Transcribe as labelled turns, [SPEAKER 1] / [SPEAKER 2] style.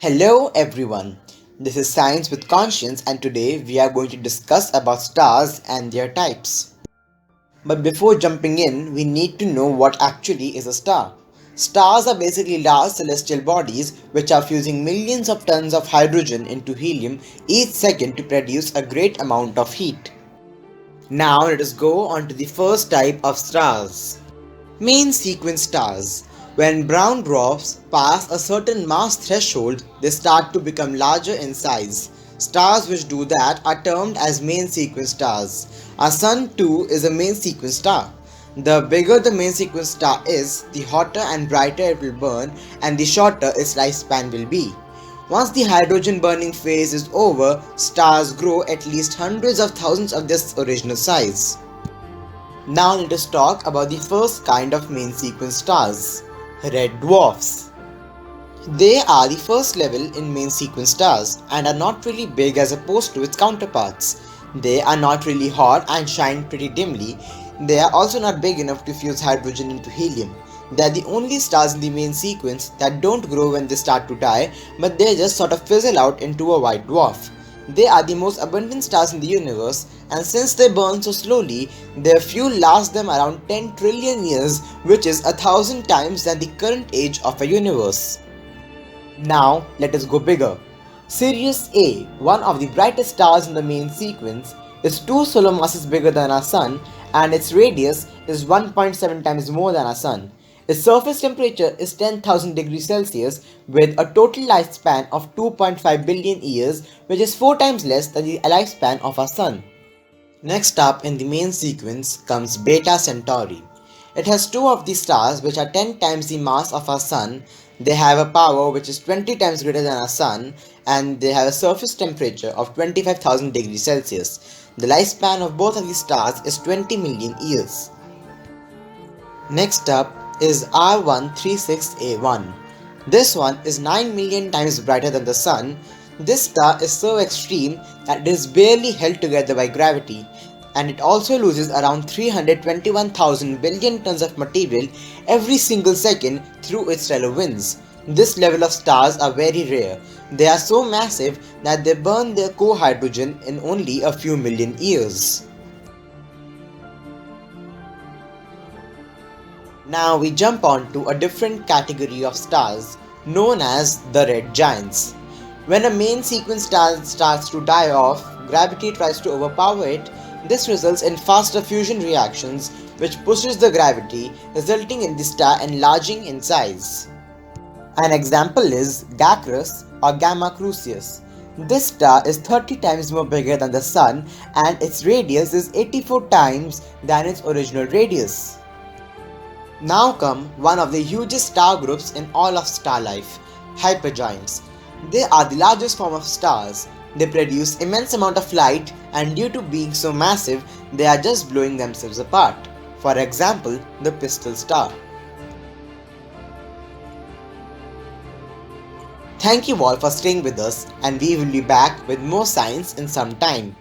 [SPEAKER 1] Hello everyone, this is Science with Conscience and today we are going to discuss about stars and their types. But before jumping in, we need to know what actually is a star. Stars are basically large celestial bodies which are fusing millions of tons of hydrogen into helium each second to produce a great amount of heat. Now let us go on to the first type of stars. Main sequence stars. When brown dwarfs pass a certain mass threshold, they start to become larger in size. Stars which do that are termed as main sequence stars. Our Sun too is a main sequence star. The bigger the main sequence star is, the hotter and brighter it will burn and the shorter its lifespan will be. Once the hydrogen burning phase is over, stars grow at least hundreds of thousands of their original size. Now let us talk about the first kind of main sequence stars, red dwarfs. They are the first level in main sequence stars and are not really big as opposed to its counterparts. They are not really hot and shine pretty dimly. They are also not big enough to fuse hydrogen into helium. They are the only stars in the main sequence that don't grow when they start to die, but they just sort of fizzle out into a white dwarf. They are the most abundant stars in the universe, and since they burn so slowly, their fuel lasts them around 10 trillion years, which is 1,000 times than the current age of a universe. Now, let us go bigger. Sirius A, one of the brightest stars in the main sequence, is 2 solar masses bigger than our Sun, and its radius is 1.7 times more than our Sun. Its surface temperature is 10,000 degrees Celsius with a total lifespan of 2.5 billion years, which is 4 times less than the lifespan of our Sun. Next up in the main sequence comes Beta Centauri. It has 2 of these stars which are 10 times the mass of our Sun. They have a power which is 20 times greater than our Sun, and they have a surface temperature of 25,000 degrees Celsius. The lifespan of both of these stars is 20 million years. Next up is R136A1. This one is 9 million times brighter than the Sun. This star is so extreme that it is barely held together by gravity, and it also loses around 321,000 billion tons of material every single second through its stellar winds. This level of stars are very rare. They are so massive that they burn their co-hydrogen in only a few million years. Now we jump on to a different category of stars known as the red giants. When a main sequence star starts to die off, gravity tries to overpower it. This results in faster fusion reactions which pushes the gravity, resulting in the star enlarging in size. An example is Gammacrucius or Gammacrucius. This star is 30 times more bigger than the Sun and its radius is 84 times than its original radius. Now come one of the hugest star groups in all of star life, Hyperjoints. They are the largest form of stars. They produce immense amount of light, and due to being so massive, they are just blowing themselves apart. For example, the Pistol Star. Thank you all for staying with us, and we will be back with more science in some time.